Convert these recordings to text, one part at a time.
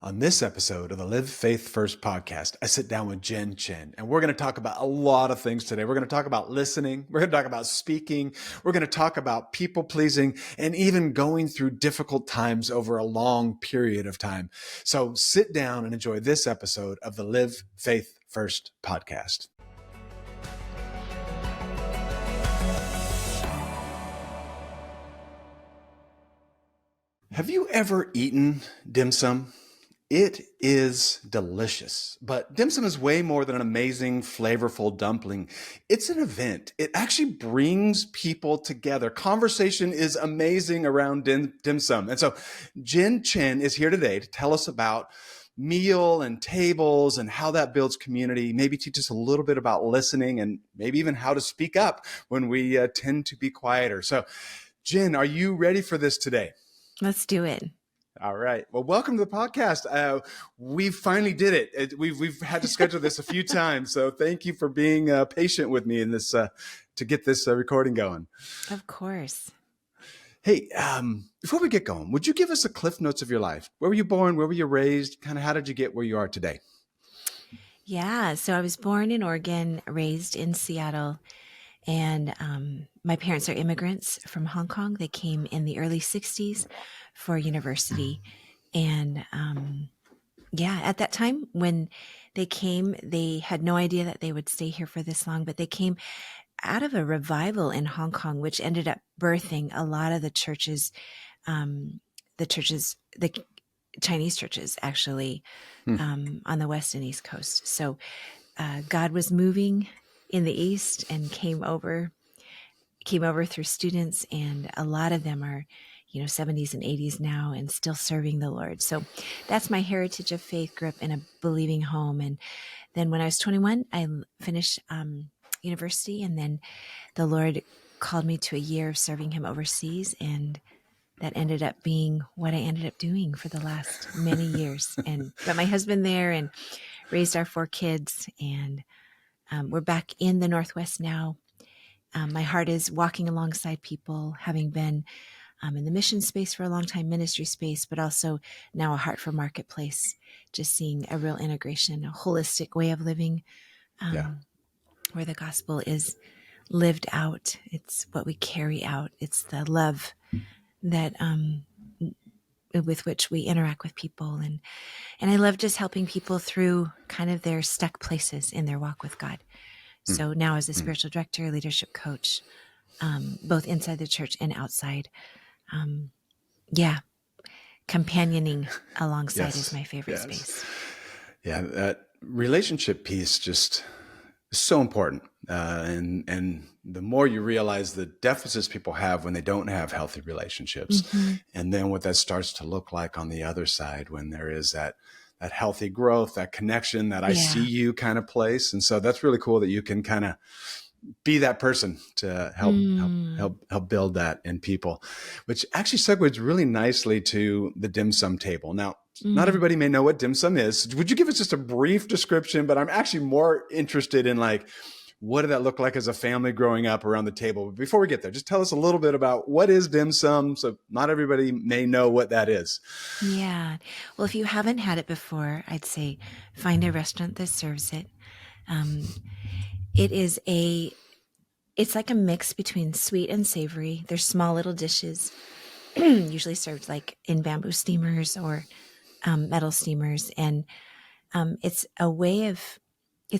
On this episode of the Live Faith First podcast, I sit down with Jenn Chen, and we're going to talk about a lot of things today. We're going to talk about listening. We're going to talk about speaking. We're going to talk about people pleasing and even going through difficult times over a long period of time. So sit down and enjoy this episode of the Live Faith First podcast. Have you ever eaten dim sum? It is delicious, but dim sum is way more than an amazing, flavorful dumpling. It's an event. It actually brings people together. Conversation is amazing around dim sum. And so Jenn Chen is here today to tell us about meal and tables and how that builds community, maybe teach us a little bit about listening and maybe even how to speak up when we tend to be quieter. So Jenn, are you ready for this today? Let's do it. All right. Well, welcome to the podcast. We finally did it. We've had to schedule this a few times. So thank you for being patient with me in this to get this recording going. Of course. Hey, before we get going, would you give us a cliff notes of your life? Where were you born? Where were you raised? Kind of how did you get where you are today? Yeah. So I was born in Oregon, raised in Seattle, and my parents are immigrants from Hong Kong. They came in the early 60s for university. And at that time when they came, they had no idea that they would stay here for this long, but they came out of a revival in Hong Kong, which ended up birthing a lot of the Chinese churches, actually, on the West and East Coast. So God was moving in the East and came over through students, and a lot of them are 70s and 80s now and still serving the Lord. So that's my heritage of faith. Grew up in a believing home. And then when I was 21, I finished university, and then the Lord called me to a year of serving him overseas. And that ended up being what I ended up doing for the last many years. And got my husband there and raised our 4 kids. And we're back in the Northwest now. My heart is walking alongside people, having been in the mission space for a long time, ministry space, but also now a heart for marketplace, just seeing a real integration, a holistic way of living, where the gospel is lived out. It's what we carry out. It's the love that with which we interact with people. And I love just helping people through kind of their stuck places in their walk with God. So now as a spiritual director, leadership coach, both inside the church and outside, companioning alongside is my favorite space. Yeah, that relationship piece just is so important. And the more you realize the deficits people have when they don't have healthy relationships, and then what that starts to look like on the other side when there is that healthy growth, that connection, that I see you kind of place. And so that's really cool that you can kind of be that person to help build that in people, which actually segues really nicely to the dim sum table. Now, not everybody may know what dim sum is. Would you give us just a brief description? But I'm actually more interested in what did that look like as a family growing up around the table? But before we get there, just tell us a little bit about what is dim sum, so not everybody may know what that is. Yeah. Well, if you haven't had it before, I'd say find a restaurant that serves it. It's like a mix between sweet and savory. They're small little dishes, usually served like in bamboo steamers or metal steamers. And it's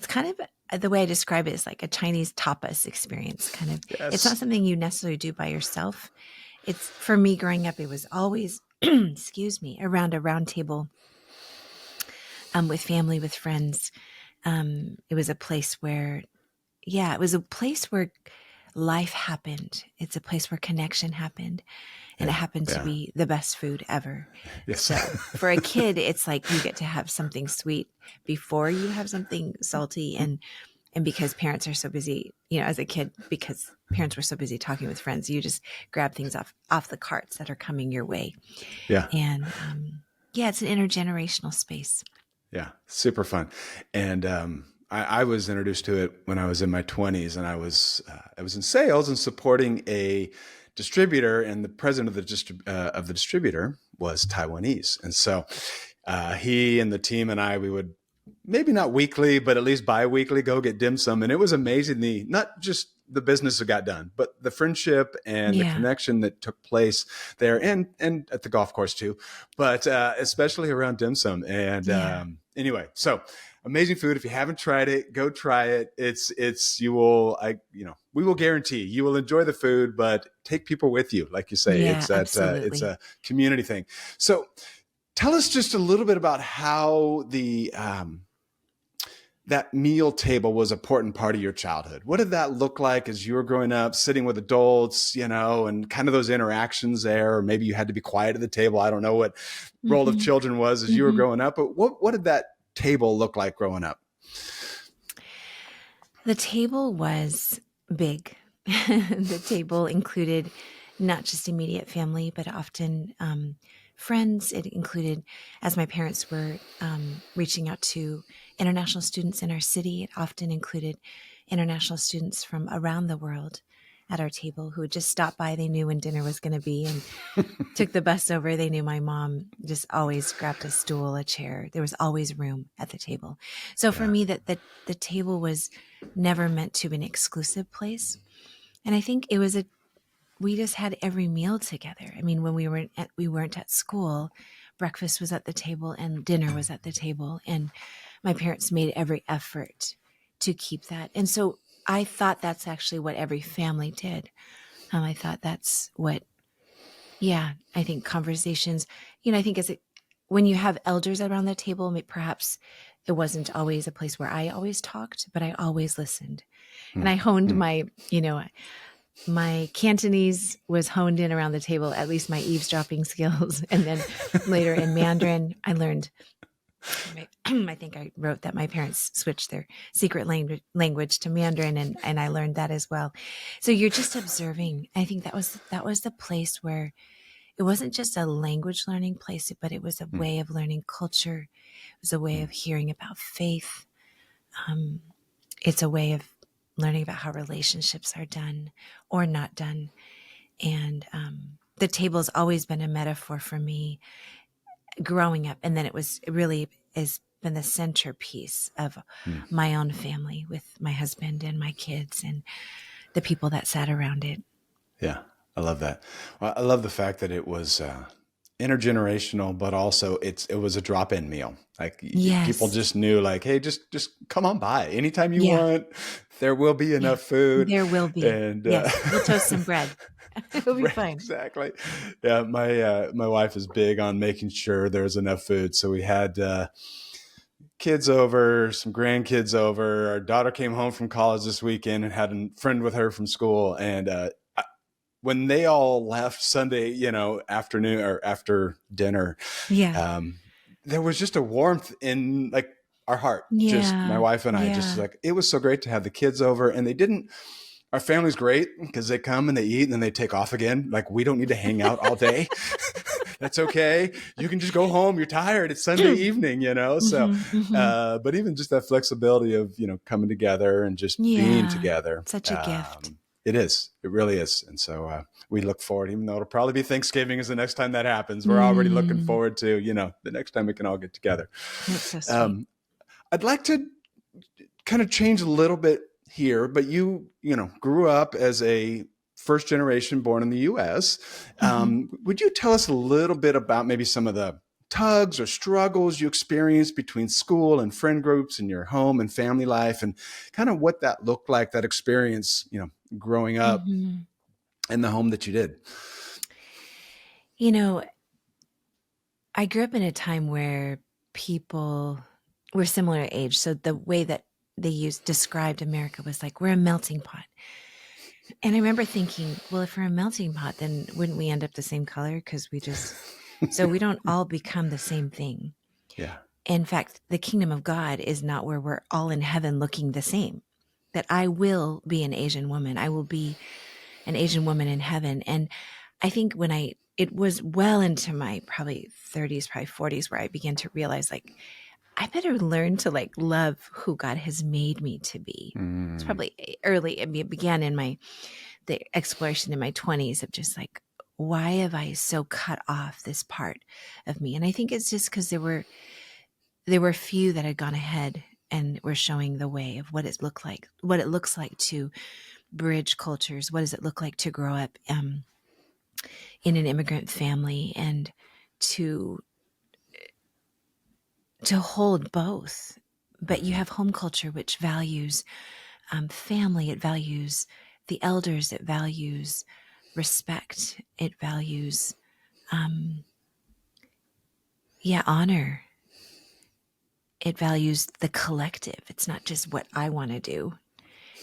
kind of, the way I describe it is like a Chinese tapas experience, kind of. Yes. It's not something you necessarily do by yourself. It's, for me growing up, it was always, around a round table with family, with friends. It was a place where life happened. It's a place where connection happened. And it happened to be the best food ever. Yes. So for a kid, it's like you get to have something sweet before you have something salty. And because parents are so busy, as a kid, because parents were so busy talking with friends, you just grab things off the carts that are coming your way. Yeah. And it's an intergenerational space. Yeah. Super fun. And I was introduced to it when I was in my 20s, and I was in sales and supporting a distributor, and the president of the distributor was Taiwanese. And so he and the team and I, we would maybe not weekly, but at least bi-weekly go get dim sum. And it was amazing. Not just the business that got done, but the friendship and the connection that took place there and at the golf course too, but especially around dim sum. And anyway, so amazing food. If you haven't tried it, go try it. We will guarantee you will enjoy the food, but take people with you. Like you say, it's a community thing. So tell us just a little bit about how that meal table was an important part of your childhood. What did that look like as you were growing up, sitting with adults, and kind of those interactions there? Or maybe you had to be quiet at the table. I don't know what role of children was as you were growing up, but what did that table look like growing up? The table was big. The table included not just immediate family, but often friends. It included, as my parents were reaching out to international students in our city, it often included international students from around the world at our table who would just stop by. They knew when dinner was going to be and took the bus over. They knew my mom just always grabbed a stool, a chair. There was always room at the table. So for me, that the table was never meant to be an exclusive place. And I think we just had every meal together. I mean, when we weren't at school, breakfast was at the table and dinner was at the table. And my parents made every effort to keep that. And so I thought that's actually what every family did. I thought that's what, I think conversations, I think when you have elders around the table, perhaps it wasn't always a place where I always talked, but I always listened. And I honed my Cantonese was honed in around the table, at least my eavesdropping skills. And then later in Mandarin, I learned, I think I wrote that my parents switched their secret language to Mandarin, and I learned that as well. So you're just observing. I think that was the place where it wasn't just a language learning place, but it was a way of learning culture. It was a way of hearing about faith. It's a way of learning about how relationships are done or not done. And the table has always been a metaphor for me growing up. And then it has been the centerpiece of my own family with my husband and my kids and the people that sat around it. Yeah, I love that. Well, I love the fact that it was intergenerational, but also it was a drop-in meal. Like people just knew, like, hey, just come on by anytime you want. There will be enough food. There will be. And we'll toast some bread. It'll be fine. Exactly. Yeah, my wife is big on making sure there's enough food. So we had kids over, some grandkids over. Our daughter came home from college this weekend and had a friend with her from school. And when they all left Sunday, afternoon or after dinner, there was just a warmth in like our heart. Just my wife and I, just like, it was so great to have the kids over. And our family's great because they come and they eat and then they take off again. Like, we don't need to hang out all day. That's okay. You can just go home. You're tired. It's Sunday evening, So, but even just that flexibility of, coming together and just being together. Such a gift. It is. It really is. And so we look forward, even though it'll probably be Thanksgiving is the next time that happens. We're already looking forward to, the next time we can all get together. That's so sweet. I'd like to kind of change a little bit here, but you grew up as a first generation born in the U.S. Would you tell us a little bit about maybe some of the tugs or struggles you experienced between school and friend groups and your home and family life, and kind of what that looked like, that experience, growing up in the home that you did? I grew up in a time where people were similar age. So the way that they described America was like, we're a melting pot. And I remember thinking, well, if we're a melting pot, then wouldn't we end up the same color? Because so we don't all become the same thing. Yeah. In fact, the kingdom of God is not where we're all in heaven looking the same. That I will be an Asian woman. I will be an Asian woman in heaven. And I think it was well into my probably 30s, probably 40s, where I began to realize, like, I better learn to like love who God has made me to be. It's probably early. It began in the exploration in my 20s of just like, why have I so cut off this part of me? And I think it's just because there were few that had gone ahead and were showing the way of what it looks like to bridge cultures. What does it look like to grow up in an immigrant family and to hold both? But you have home culture, which values family. It values the elders. It values respect. It values, honor. It values the collective. It's not just what I want to do.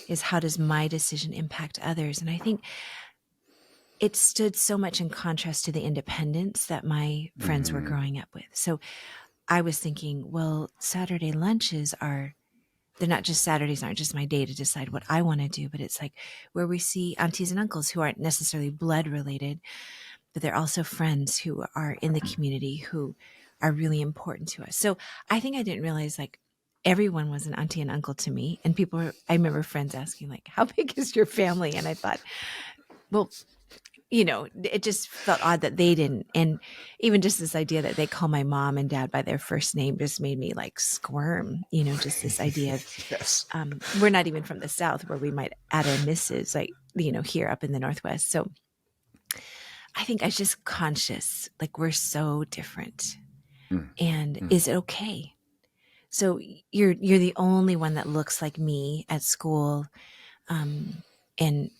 Is how does my decision impact others? And I think it stood so much in contrast to the independence that my friends were growing up with. So I was thinking, well, Saturday lunches they're not just Saturdays, aren't just my day to decide what I want to do, but it's like where we see aunties and uncles who aren't necessarily blood related, but they're also friends who are in the community who are really important to us. So I think I didn't realize like everyone was an auntie and uncle to me. And I remember friends asking like, how big is your family? And I thought, well, it just felt odd that they didn't. And even just this idea that they call my mom and dad by their first name just made me like squirm, just this idea of, Yes. we're not even from the South where we might add our Mrs. like, here up in the Northwest. So I think I was just conscious, like we're so different. And is it okay? So you're the only one that looks like me at school. And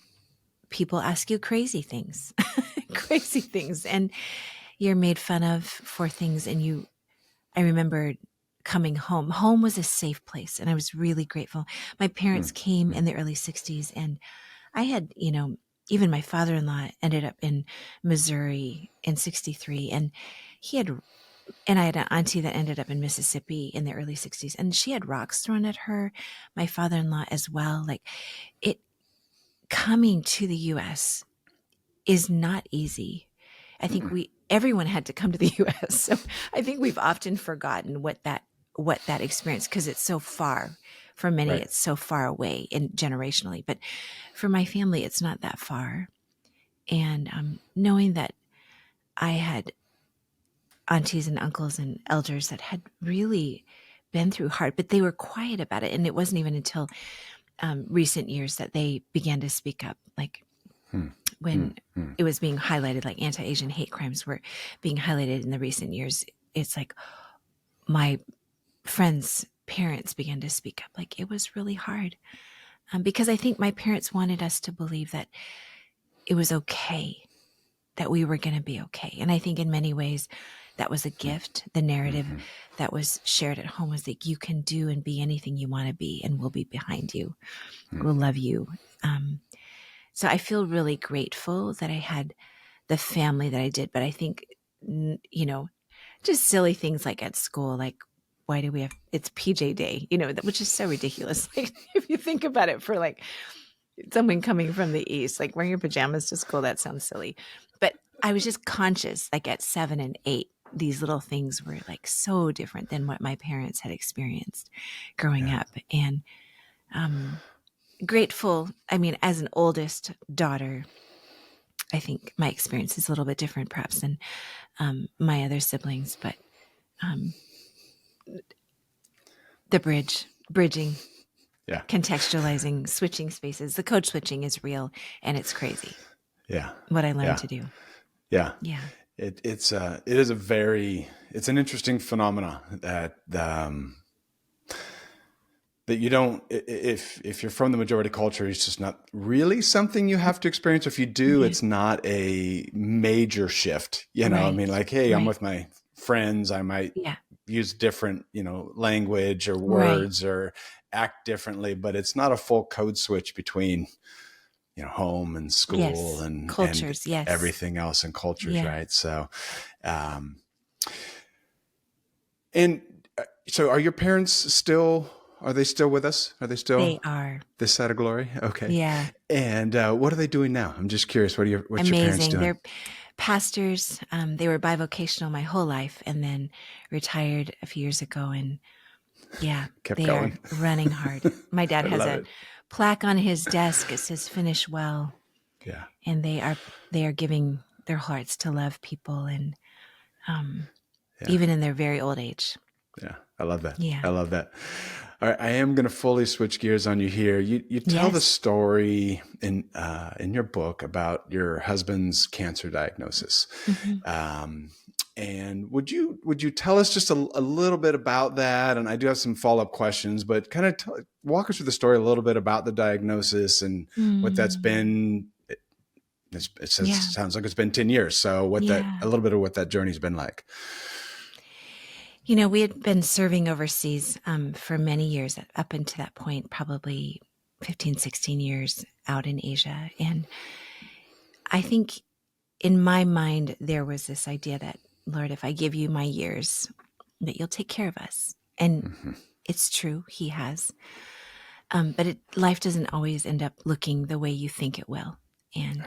people ask you crazy things, and you're made fun of for things. And I remember coming home. Home was a safe place, and I was really grateful. My parents came in the early 60s, and I had, even my father-in-law ended up in Missouri in 63, and I had an auntie that ended up in Mississippi in the early 60s, and she had rocks thrown at her, my father-in-law as well. Like coming to the U.S. is not easy. I think everyone had to come to the U.S. So I think we've often forgotten what that experience, because it's so far. For many, right. It's so far away and generationally, but for my family, it's not that far. And knowing that I had aunties and uncles and elders that had really been through hard, but they were quiet about it. And it wasn't even until recent years that they began to speak up, like when it was being highlighted, like anti-Asian hate crimes were being highlighted in the recent years. It's like my friends' parents began to speak up. Like it was really hard because I think my parents wanted us to believe that it was okay, that we were going to be okay. And I think in many ways that was a gift. The narrative that was shared at home was that you can do and be anything you want to be, and we'll be behind you. We'll love you. So I feel really grateful that I had the family that I did. But I think, just silly things like at school, like, why do we have, it's PJ day, which is so ridiculous. Like if you think about it, for like someone coming from the East, like wearing your pajamas to school, that sounds silly. But I was just conscious, like at 7 and 8, these little things were like so different than what my parents had experienced growing up. And grateful. I mean, as an oldest daughter, I think my experience is a little bit different perhaps than my other siblings, but the bridging, contextualizing, switching spaces, the code switching is real, and it's crazy. Yeah. What I learned to do. Yeah. Yeah. It's an interesting phenomena that you don't, if you're from the majority culture, it's just not really something you have to experience. If you do, it's not a major shift, I mean, like, hey, I'm with my friends, I might use different, language or words or act differently, but it's not a full code switch between, home and school and cultures, and everything else in cultures. Right. So, so are your parents still, are they still with us? Are they still? They are. This side of glory? Okay. Yeah. And what are they doing now? I'm just curious. What's your parents doing? They're pastors. They were bivocational my whole life and then retired a few years ago. And Kept they going. are running hard. My dad has a plaque on his desk. It says "Finish well." Yeah. And they are giving their hearts to love people, and Yeah. even in their very old age. Yeah. I love that. Yeah. I love that. All right. I am going to fully switch gears on you here. You tell the Yes. story in your book about your husband's cancer diagnosis. And would you tell us just a little bit about that? And I do have some follow-up questions, but kind of walk us through the story a little bit about the diagnosis and what that's been. It sounds like it's been 10 years. So a little bit of what that journey's been like. We had been serving overseas for many years, up until that point, probably 15, 16 years out in Asia. And I think in my mind, there was this idea that, Lord, if I give you my years, that you'll take care of us. And it's true, he has. But life doesn't always end up looking the way you think it will. And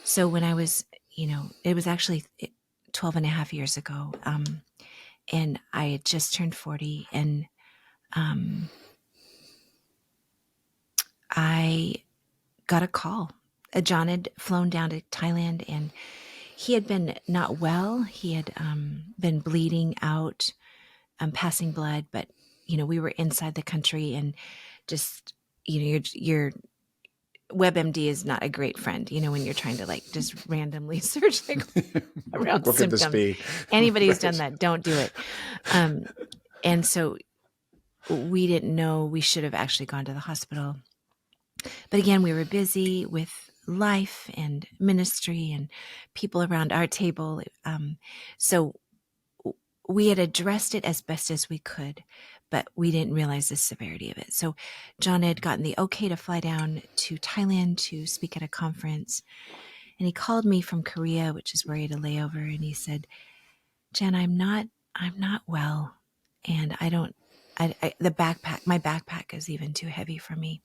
so when I was, it was actually 12 and a half years ago, and I had just turned 40, and I got a call. John had flown down to Thailand, and he had been not well. He had been bleeding out, passing blood, but, we were inside the country, and just, your WebMD is not a great friend, when you're trying to just randomly search around What symptoms. could this be? Anybody who's done that, don't do it. And so we didn't know. We should have actually gone to the hospital. But again, we were busy with life and ministry and people around our table. So we had addressed it as best as we could, but we didn't realize the severity of it. So John had gotten the okay to fly down to Thailand to speak at a conference. And he called me from Korea, which is where he had a layover. And he said, Jenn, I'm not well. And my backpack is even too heavy for me.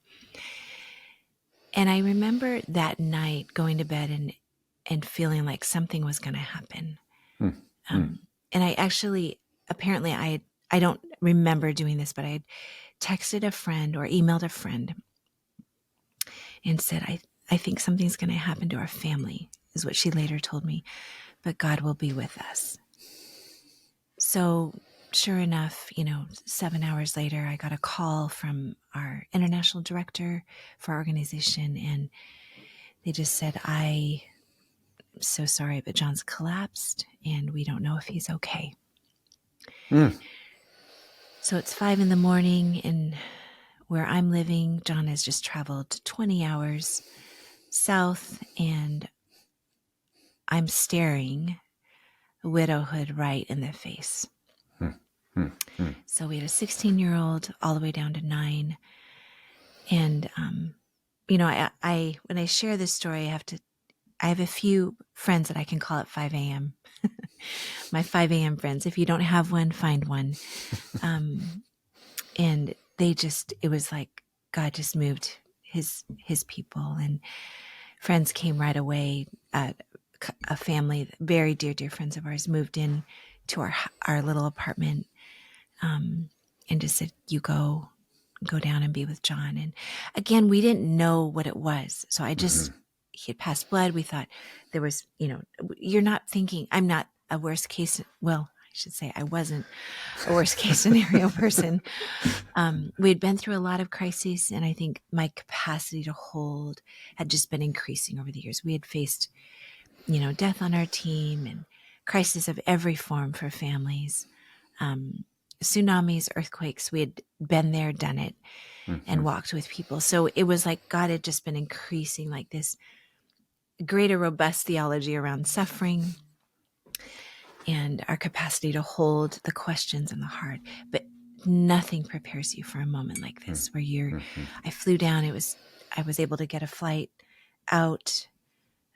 And I remember that night going to bed and feeling like something was going to happen. And I actually, apparently I don't remember doing this, but I had texted a friend or emailed a friend and said, I think something's going to happen to our family, is what she later told me, but God will be with us. So sure enough, 7 hours later, I got a call from our international director for our organization, and they just said, I'm so sorry, but John's collapsed, and we don't know if he's okay. So it's 5 a.m, and where I'm living, John has just traveled 20 hours south, and I'm staring widowhood right in the face. So we had a 16-year-old all the way down to 9. And, I when I share this story, I have a few friends that I can call at 5 a.m. My 5 a.m. friends. If you don't have one, find one. And it was like God just moved his people, and friends came right away. A family, very dear friends of ours, moved in to our little apartment, and just said, you go down and be with John. And again, we didn't know what it was. So he had passed blood. We thought there was, you're not thinking, I'm not a worst case. Well, I should say I wasn't a worst case scenario person. We had been through a lot of crises, and I think my capacity to hold had just been increasing over the years. We had faced, death on our team and crisis of every form for families, tsunamis, earthquakes. We had been there, done it, and walked with people. So it was like God had just been increasing like this greater, robust theology around suffering and our capacity to hold the questions in the heart. But nothing prepares you for a moment like this where I flew down. I was able to get a flight out.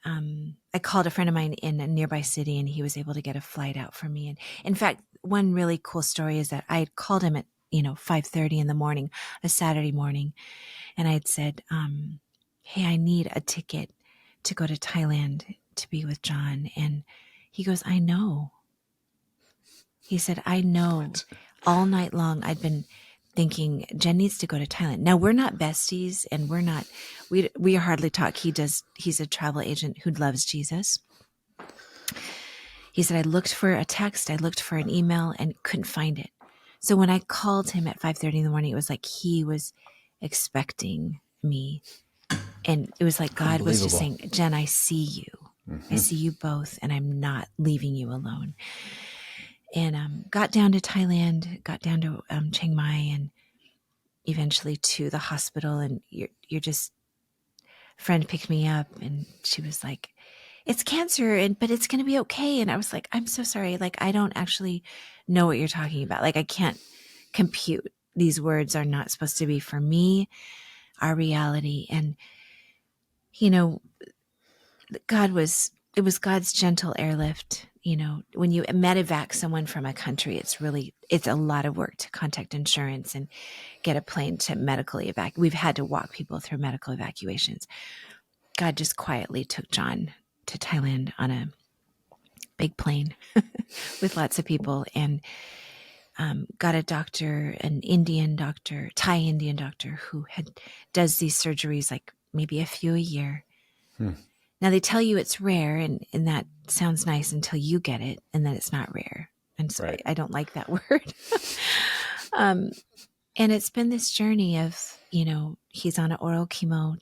I called a friend of mine in a nearby city, and he was able to get a flight out for me. And in fact, one really cool story is that I had called him at 5:30 in the morning, a Saturday morning, and I had said, hey, I need a ticket to go to Thailand to be with John. And he goes, I know. He said, I know. All night long I'd been thinking Jenn needs to go to Thailand. Now, we're not besties, and we hardly talk. He's a travel agent who loves Jesus. He said, I looked for a text, I looked for an email and couldn't find it. So when I called him at 5:30 in the morning, it was like he was expecting me. And it was like God was just saying, Jenn, I see you. I see you both, and I'm not leaving you alone. And got down to Thailand, got down to Chiang Mai, and eventually to the hospital. And you're just, friend picked me up, and she was like, it's cancer, but it's going to be okay. And I was like, I'm so sorry. Like, I don't actually know what you're talking about. Like, I can't compute. These words are not supposed to be for me, our reality. And, you know, it was God's gentle airlift. You know, when you medevac someone from a country, it's a lot of work to contact insurance and get a plane to medically evacuate. We've had to walk people through medical evacuations. God just quietly took John to Thailand on a big plane with lots of people, and got a doctor, an Indian doctor, Thai Indian doctor, who does these surgeries like maybe a few a year. Now they tell you it's rare, and that sounds nice until you get it, and then it's not rare. And so I don't like that word. And it's been this journey of, you know, he's on an oral chemo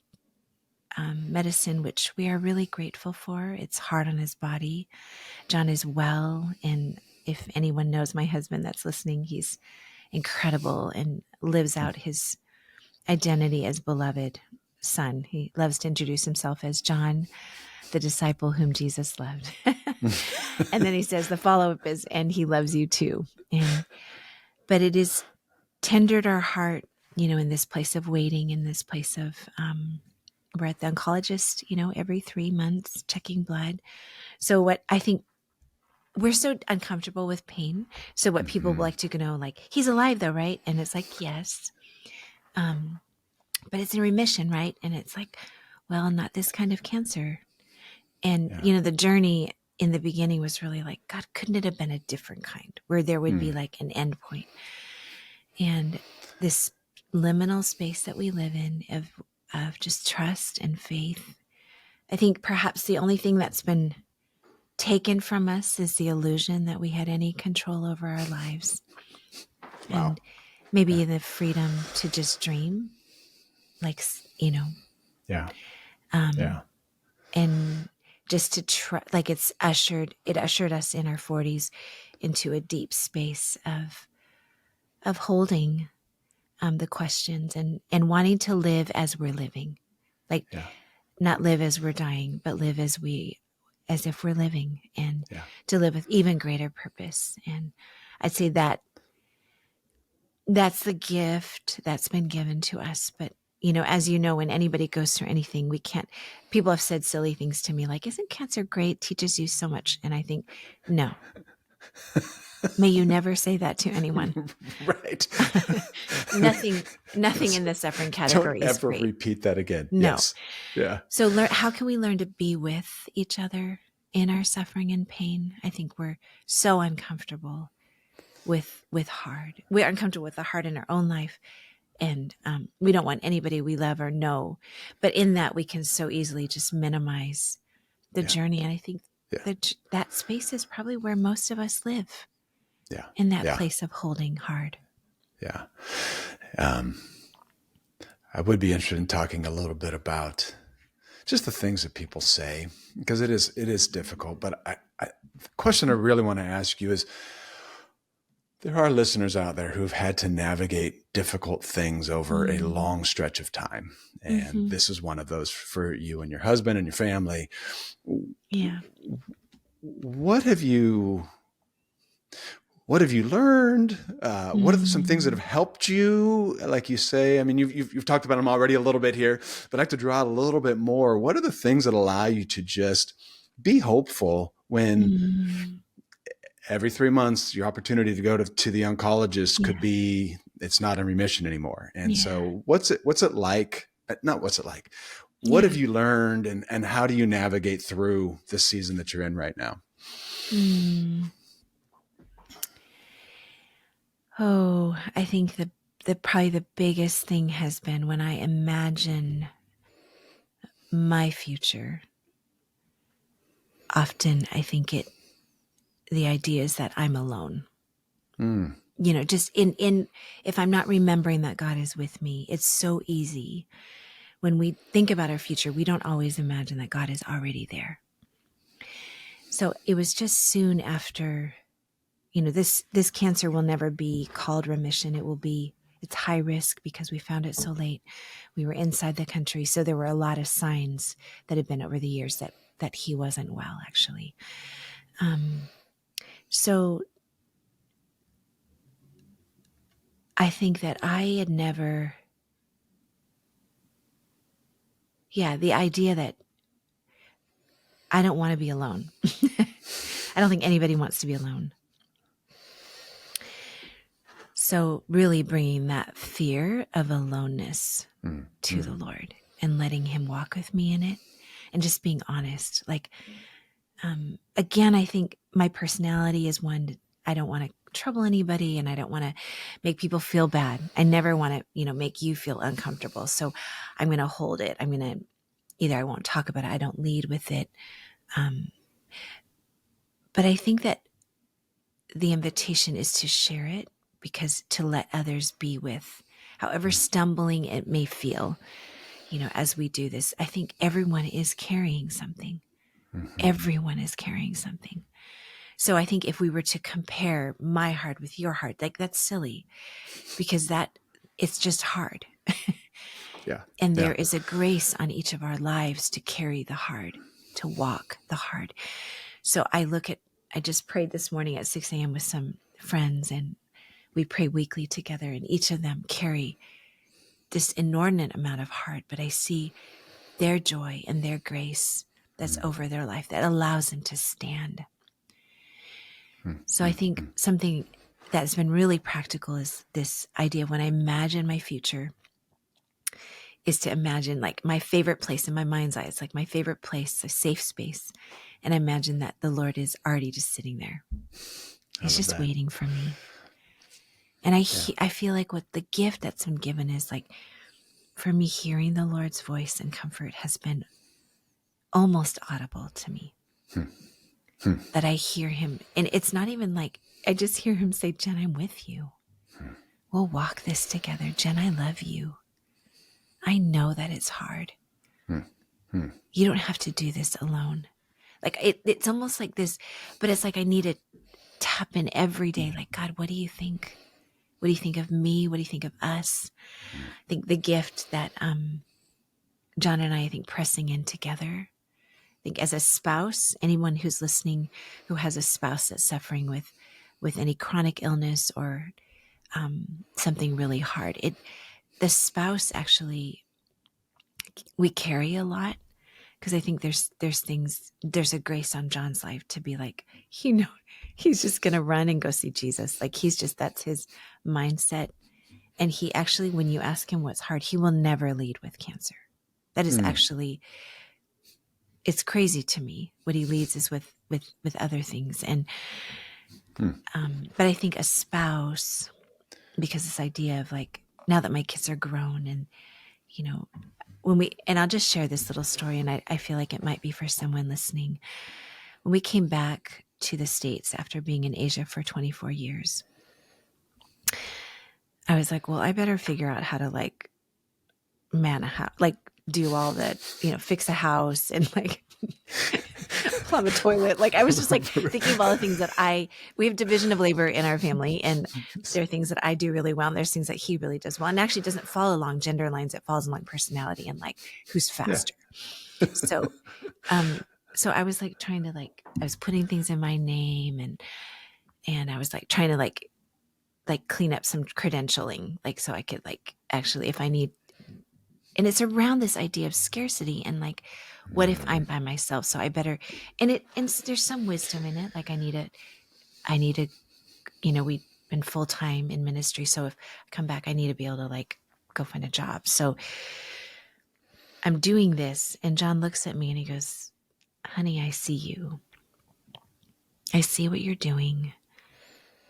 medicine, which we are really grateful for. It's hard on his body. John is well. And if anyone knows my husband that's listening, he's incredible and lives out his identity as beloved son. He loves to introduce himself as John, the disciple whom Jesus loved. And then he says the follow-up is, and he loves you too. But it is tendered our heart, you know, in this place of waiting, in this place of, we're at the oncologist, you know, every 3 months, checking blood. So what I think, we're so uncomfortable with pain. So what people like to know, like, he's alive though, right? And it's like, yes. But it's in remission, right? And it's like, well, not this kind of cancer. And, you know, the journey in the beginning was really like, God, couldn't it have been a different kind where there would be like an end point? And this liminal space that we live in of just trust and faith. I think perhaps the only thing that's been taken from us is the illusion that we had any control over our lives. Wow. And maybe the freedom to just dream, like, you know. Yeah. And just to try, like it ushered us in our 40s into a deep space of holding the questions and wanting to live as we're living, like not live as we're dying, but live as if we're living, and to live with even greater purpose. And I'd say that's the gift that's been given to us. But, you know, as you know, when anybody goes through anything, people have said silly things to me, like, isn't cancer great? Teaches you so much. And I think, no. May you never say that to anyone. Right. Nothing in the suffering category Don't is ever great. repeat that again. No. Yes. Yeah. So how can we learn to be with each other in our suffering and pain? I think we're so uncomfortable with hard. We're uncomfortable with the hard in our own life. And we don't want anybody we love or know. But in that, we can so easily just minimize the journey. And I think that space is probably where most of us live. Yeah. In that place of holding hard. Yeah. I would be interested in talking a little bit about just the things that people say, because it is difficult. But the question I really want to ask you is, there are listeners out there who've had to navigate difficult things over a long stretch of time. And this is one of those for you and your husband and your family. Yeah. What have you learned? What are some things that have helped you? Like you say, I mean, you've talked about them already a little bit here, but I'd like to draw out a little bit more. What are the things that allow you to just be hopeful when every 3 months your opportunity to go to the oncologist could be, it's not in remission anymore? And so what's it like? Not what's it like. What have you learned, and how do you navigate through the season that you're in right now? Oh, I think probably the biggest thing has been when I imagine my future. Often I think the idea is that I'm alone. Mm. Just in if I'm not remembering that God is with me, it's so easy. When we think about our future, we don't always imagine that God is already there. So it was just soon after, this cancer will never be called remission. It's high risk because we found it so late. We were inside the country. So there were a lot of signs that had been over the years that he wasn't well, actually. So I think that I had never, the idea that I don't want to be alone. I don't think anybody wants to be alone. So really bringing that fear of aloneness to the Lord and letting him walk with me in it and just being honest. Like, again, I think my personality is one, I don't want to trouble anybody and I don't want to make people feel bad. I never want to, make you feel uncomfortable. So I'm going to hold it. I'm going to, either I won't talk about it. I don't lead with it. But I think that the invitation is to share it, because to let others be with, however stumbling it may feel, as we do this. I think everyone is carrying something. Everyone is carrying something. So I think if we were to compare my heart with your heart, like, that's silly, because it's just hard. Yeah. And there is a grace on each of our lives to carry the hard, to walk the hard. So I just prayed this morning at 6 a.m. with some friends, and we pray weekly together, and each of them carry this inordinate amount of heart, but I see their joy and their grace that's over their life that allows them to stand. So I think something that's been really practical is this idea of, when I imagine my future, is to imagine like my favorite place in my mind's eye. It's like my favorite place, a safe space. And I imagine that the Lord is already just sitting there. He's just waiting for me. And I feel like what the gift that's been given is, like, for me, hearing the Lord's voice and comfort has been almost audible to me. That I hear him, and it's not even like, I just hear him say, Jen, I'm with you. We'll walk this together. Jen, I love you. I know that it's hard. You don't have to do this alone. Like, it's almost like this, but it's like I need to tap in every day. Like, God, what do you think? What do you think of me? What do you think of us? I think the gift that John and I think pressing in together. I think as a spouse, anyone who's listening who has a spouse that's suffering with any chronic illness or something really hard, the spouse actually, we carry a lot, because I think there's a grace on John's life to be like, he's just going to run and go see Jesus. Like, that's his mindset. And he actually, when you ask him what's hard, he will never lead with cancer. That is actually, it's crazy to me. What he leads is with other things. And, but I think a spouse, because this idea of, like, now that my kids are grown, and, and I'll just share this little story, and I feel like it might be for someone listening. When we came back to the States after being in Asia for 24 years, I was like, well, I better figure out how to, like, man a house, like, do all that, fix a house and, like, plumb a toilet. Like, I was just, like, thinking of all the things that we have division of labor in our family, and there are things that I do really well, and there's things that he really does well, and actually doesn't fall along gender lines. It falls along personality and, like, who's faster. Yeah. So I was, like, trying to, like, I was putting things in my name, and I was, like, trying to, like clean up some credentialing, like, so I could, like, actually, if I need, and it's around this idea of scarcity and, like, what if I'm by myself? So I better, and there's some wisdom in it. Like, I need to, we've been full time in ministry. So if I come back, I need to be able to, like, go find a job. So I'm doing this, and John looks at me and he goes, honey, I see you. I see what you're doing.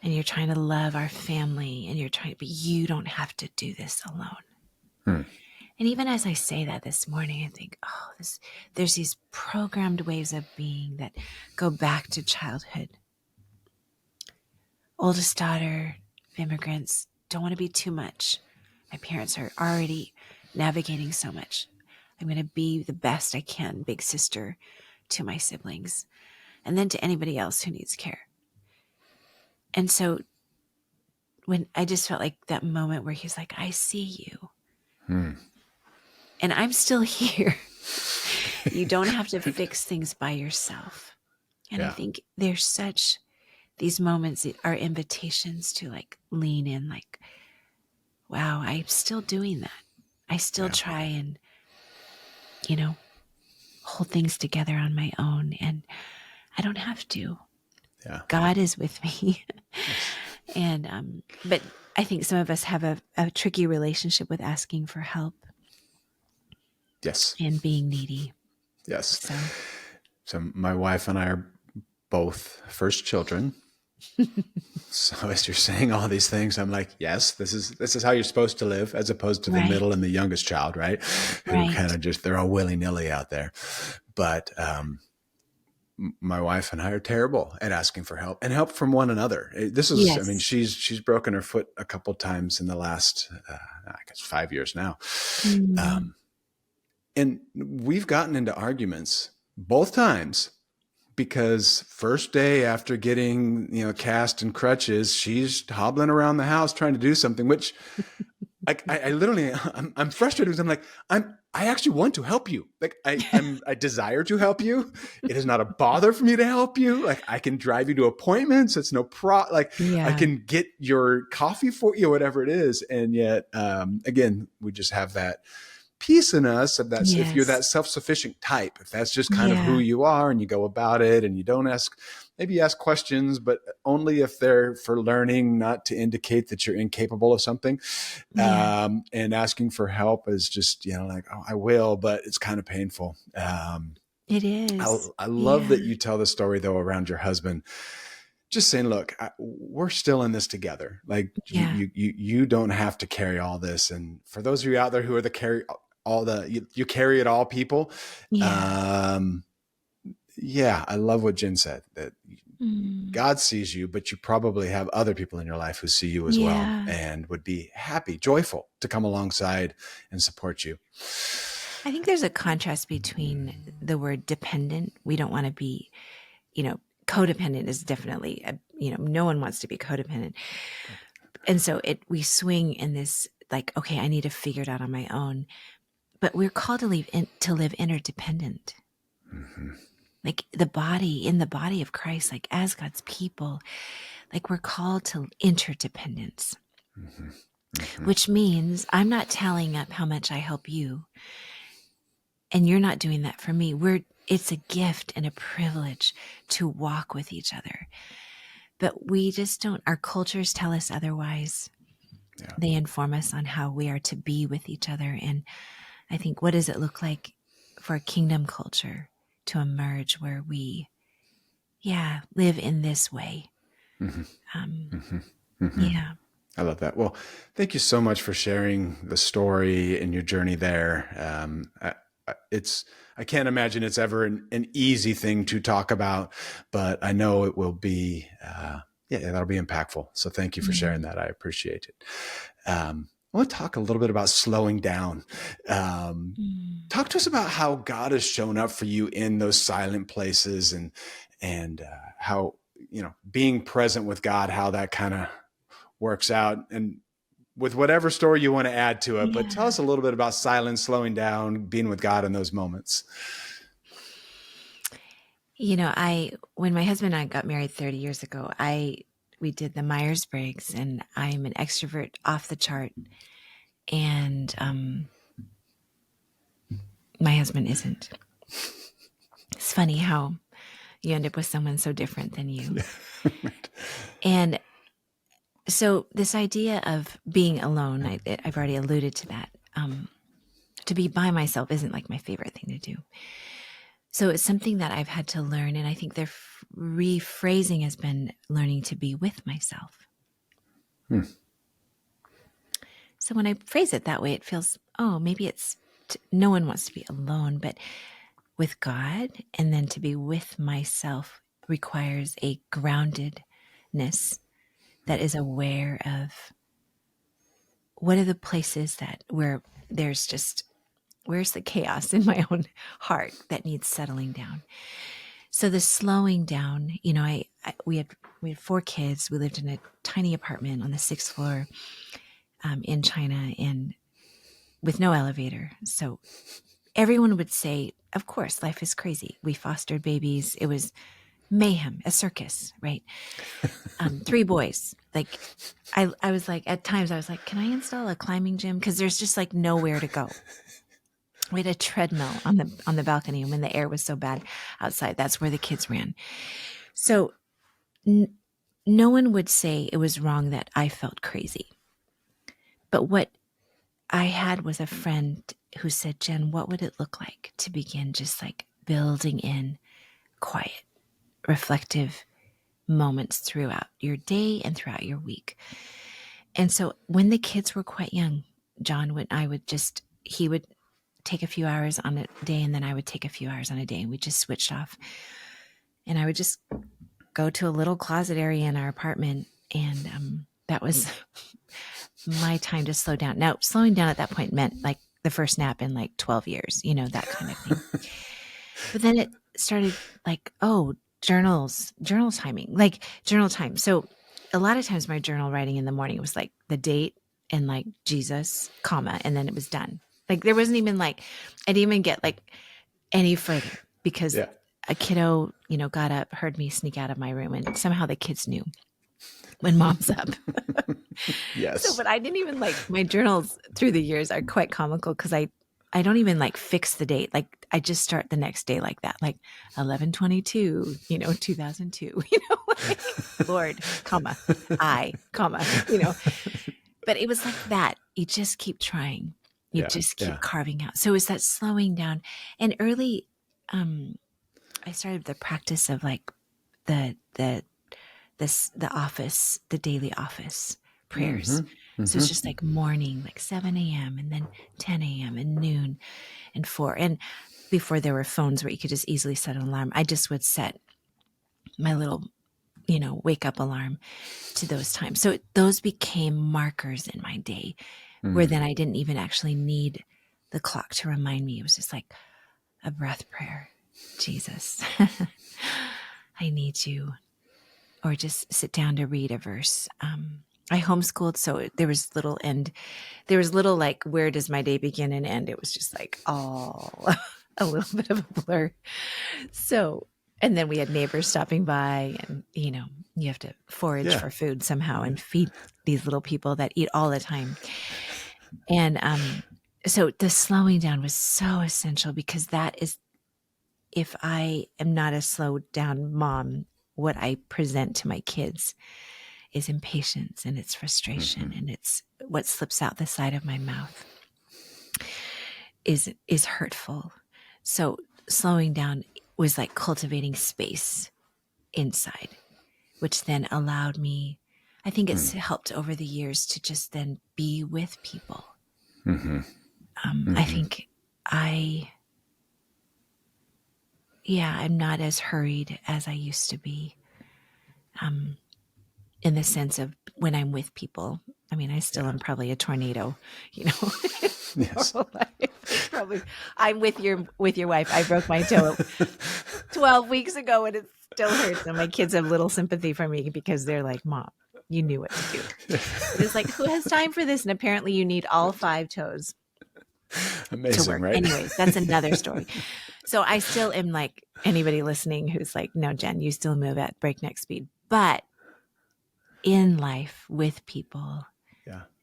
And you're trying to love our family, and but you don't have to do this alone. And even as I say that this morning, I think, there's these programmed ways of being that go back to childhood. oldest daughter of immigrants, don't want to be too much. My parents are already navigating so much. I'm going to be the best I can, big sister to my siblings, and then to anybody else who needs care. And so when I just felt like that moment where he's like, I see you. And I'm still here. You don't have to fix things by yourself. And I think there's these moments are invitations to like lean in, like, wow, I'm still doing that. I still try and, hold things together on my own, and I don't have to. Yeah. God is with me. And, but I think some of us have a tricky relationship with asking for help. Yes. And being needy. Yes. So my wife and I are both first children. So as you're saying all these things, I'm like, yes, this is how you're supposed to live, as opposed to the middle and the youngest child, right? Who kind of just, they're all willy-nilly out there. But my wife and I are terrible at asking for help and help from one another. This is, I mean, she's broken her foot a couple times in the last, I guess 5 years now. And we've gotten into arguments both times because first day after getting, cast in crutches, she's hobbling around the house trying to do something, which I literally, I'm frustrated because I'm like, I actually want to help you. Like I desire to help you. It is not a bother for me to help you. Like I can drive you to appointments. It's no I can get your coffee for you, whatever it is. And yet, again, we just have that piece in us of that. If you're that self-sufficient type, if that's just kind of who you are and you go about it and you don't maybe ask questions, but only if they're for learning, not to indicate that you're incapable of something. And asking for help is just, like, oh, I will, but it's kind of painful. It is. I love that you tell the story though around your husband, just saying, look, we're still in this together. Like you don't have to carry all this. And for those of you out there who are you carry it all people. I love what Jenn said, that God sees you, but you probably have other people in your life who see you as well and would be happy, joyful to come alongside and support you. I think there's a contrast between the word dependent. We don't want to be, codependent is definitely, no one wants to be codependent. And so we swing in this, like, okay, I need to figure it out on my own. But we're called to live interdependent. Like in the body of Christ, like as God's people, like we're called to interdependence, which means I'm not tallying up how much I help you. And you're not doing that for me. It's a gift and a privilege to walk with each other. But we just don't, our cultures tell us otherwise. They inform us on how we are to be with each other. And I think, what does it look like for a kingdom culture to emerge where we, live in this way? I love that. Well, thank you so much for sharing the story and your journey there. I can't imagine it's ever an easy thing to talk about, but I know it will be, that'll be impactful. So thank you for sharing that. I appreciate it. I want to talk a little bit about slowing down. Talk to us about how God has shown up for you in those silent places and how, being present with God, how that kind of works out, and with whatever story you want to add to it. But tell us a little bit about silence, slowing down, being with God in those moments. When my husband and I got married 30 years ago, we did the Myers-Briggs, and I'm an extrovert off the chart. And my husband isn't. It's funny how you end up with someone so different than you. And so this idea of being alone, I've already alluded to that. To be by myself isn't like my favorite thing to do. So it's something that I've had to learn. And I think the rephrasing has been learning to be with myself. So when I phrase it that way, it feels, maybe it's, no one wants to be alone, but with God, and then to be with myself requires a groundedness that is aware of what are the places where where's the chaos in my own heart that needs settling down. So the slowing down, we had 4 kids. We lived in a tiny apartment on the 6th floor in China, and with no elevator. So everyone would say, of course, life is crazy. We fostered babies. It was mayhem, a circus, right? 3 boys. Like I was like, at times I was like, can I install a climbing gym? Because there's just like nowhere to go. We had a treadmill on the balcony, and when the air was so bad outside, that's where the kids ran. So no one would say it was wrong that I felt crazy. But what I had was a friend who said, Jen, what would it look like to begin just like building in quiet, reflective moments throughout your day and throughout your week? And so when the kids were quite young, he would take a few hours on a day, and then I would take a few hours on a day, and we just switched off. And I would just go to a little closet area in our apartment, and that was my time to slow down. Now, slowing down at that point meant like the first nap in like 12 years, that kind of thing. But then it started like, journal time. So a lot of times my journal writing in the morning was like the date and like Jesus, comma, and then it was done. Like there wasn't even like, I didn't even get like any further because a kiddo, got up, heard me sneak out of my room, and somehow the kids knew when mom's up. Yes. So, but I didn't even like, my journals through the years are quite comical because I don't even like fix the date. Like I just start the next day like that, like 11/22, 2002, like, Lord, comma, I, comma, but it was like that. You just keep trying. You just keep carving out. So it's that slowing down. And early, I started the practice of like the office, the daily office prayers. Mm-hmm. So it's just like morning, like 7 a.m. and then 10 a.m. and noon and 4. And before there were phones where you could just easily set an alarm, I just would set my little, wake up alarm to those times. So those became markers in my day where then I didn't even actually need the clock to remind me. It was just like a breath prayer. Jesus, I need you. Or just sit down to read a verse. I homeschooled, so there was little like, where does my day begin and end? It was just like all a little bit of a blur. So, and then we had neighbors stopping by, and you have to forage for food somehow and feed these little people that eat all the time. And so the slowing down was so essential, because that is, if I am not a slowed down mom, what I present to my kids is impatience, and it's frustration, and it's what slips out the side of my mouth is hurtful. So slowing down was like cultivating space inside, which then allowed me, I think it's helped over the years to just then be with people. I think I'm not as hurried as I used to be, in the sense of when I'm with people. I mean, I still am probably a tornado, Yes. Probably, I'm with your wife. I broke my toe 12 weeks ago and it still hurts. And my kids have little sympathy for me because they're like, Mom, you knew what to do. But it's like, who has time for this? And apparently you need all 5 toes. Amazing, right? Anyways, that's another story. So I still am like, anybody listening who's like, no, Jen, you still move at breakneck speed. But in life, with people,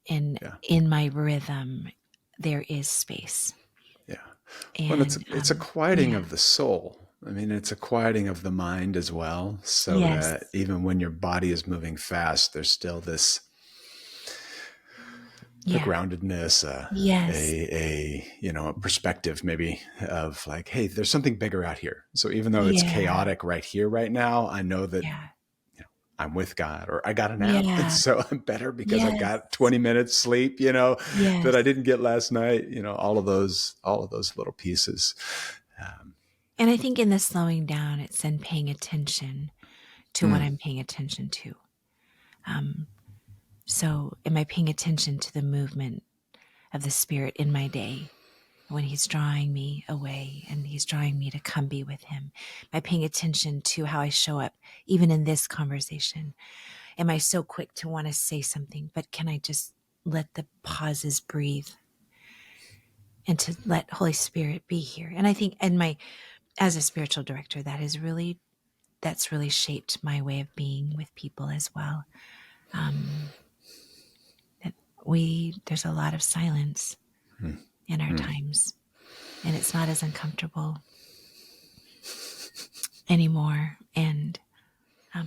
in my rhythm, there is space. Yeah. And, well, it's a quieting of the soul. I mean, it's a quieting of the mind as well. So that even when your body is moving fast, there's still this a groundedness, a perspective maybe of like, hey, there's something bigger out here. So even though it's chaotic right here, right now, I know that I'm with God, or I got a nap. And so I'm better because I got 20 minutes sleep, that I didn't get last night, all of those little pieces. And I think in the slowing down, it's then paying attention to what I'm paying attention to. So am I paying attention to the movement of the Spirit in my day when he's drawing me away and he's drawing me to come be with him? Am I paying attention to how I show up even in this conversation? Am I so quick to want to say something, but can I just let the pauses breathe and to let Holy Spirit be here? And I think, as a spiritual director, that's really shaped my way of being with people as well. There's a lot of silence in our times, and it's not as uncomfortable anymore. And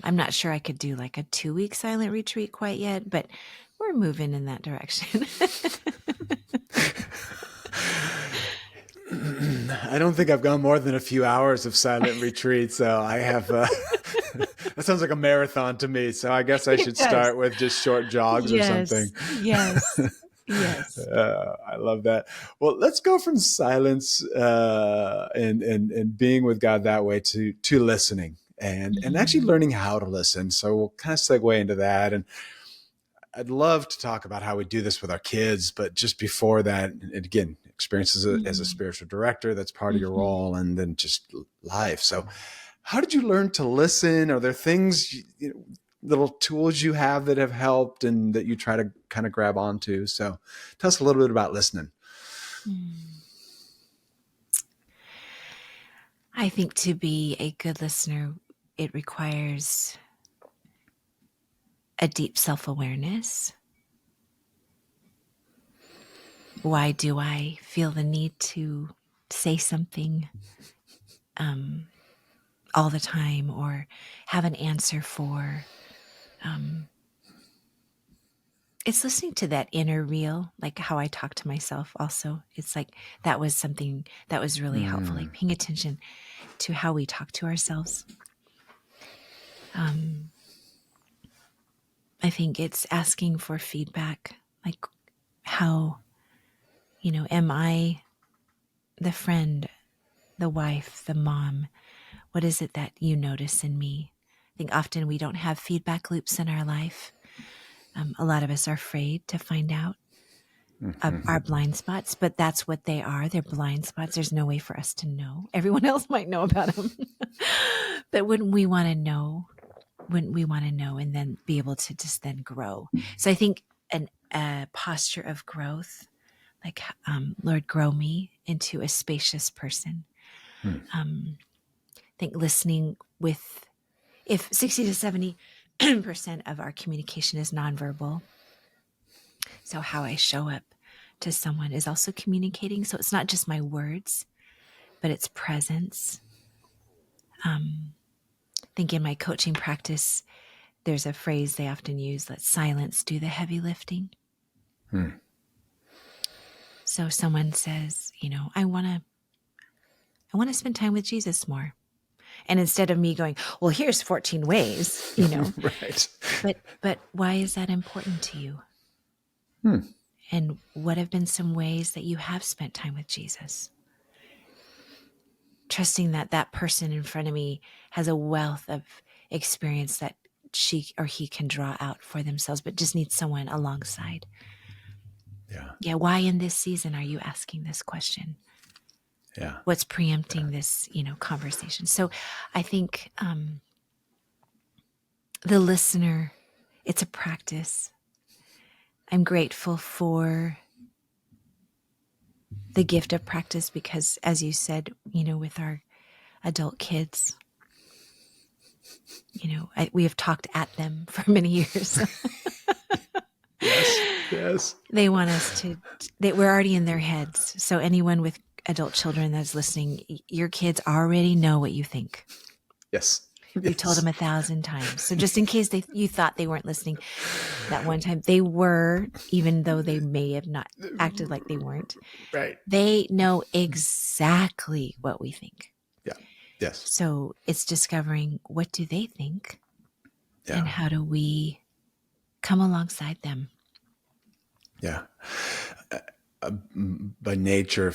I'm not sure I could do like a 2-week silent retreat quite yet, but we're moving in that direction. I don't think I've gone more than a few hours of silent retreat, so I have. That sounds like a marathon to me. So I guess I should start with just short jogs or something. Yes. Yes. I love that. Well, let's go from silence and being with God that way to listening and actually learning how to listen. So we'll kind of segue into that. And I'd love to talk about how we do this with our kids, but just before that, and again, experiences as a spiritual director, that's part of your role, and then just life. So how did you learn to listen? Are there things, little tools you have that have helped and that you try to kind of grab onto? So tell us a little bit about listening. I think to be a good listener, it requires a deep self-awareness. Why do I feel the need to say something all the time or have an answer for? It's listening to that inner reel, like how I talk to myself also. It's like that was something that was really helpful, like paying attention to how we talk to ourselves. I think it's asking for feedback, like how, am I the friend, the wife, the mom? What is it that you notice in me? I think often we don't have feedback loops in our life. A lot of us are afraid to find out our blind spots, but that's what they are. They're blind spots. There's no way for us to know. Everyone else might know about them. But wouldn't we want to know and then be able to just then grow? So I think a posture of growth, like, Lord, grow me into a spacious person. I think listening if 60 to 70% of our communication is nonverbal. So how I show up to someone is also communicating. So it's not just my words, but it's presence. I think in my coaching practice, there's a phrase they often use: let silence do the heavy lifting. So someone says, I want to spend time with Jesus more. And instead of me going, well, here's 14 ways, Right. But why is that important to you? And what have been some ways that you have spent time with Jesus? Trusting that that person in front of me has a wealth of experience that she or he can draw out for themselves, but just needs someone alongside. Yeah. Why in this season are you asking this question? Yeah. What's preempting this, conversation? So I think the listener, it's a practice. I'm grateful for the gift of practice because, as you said, with our adult kids, we have talked at them for many years. Yes. They want us we're already in their heads. So anyone with adult children that's listening, your kids already know what you think. Yes. You told them 1,000 times. So just in case you thought they weren't listening that one time, they were, even though they may have not acted like they weren't. Right. They know exactly what we think. Yeah. Yes. So it's discovering, what do they think? Yeah. And how do we come alongside them? Yeah. By nature,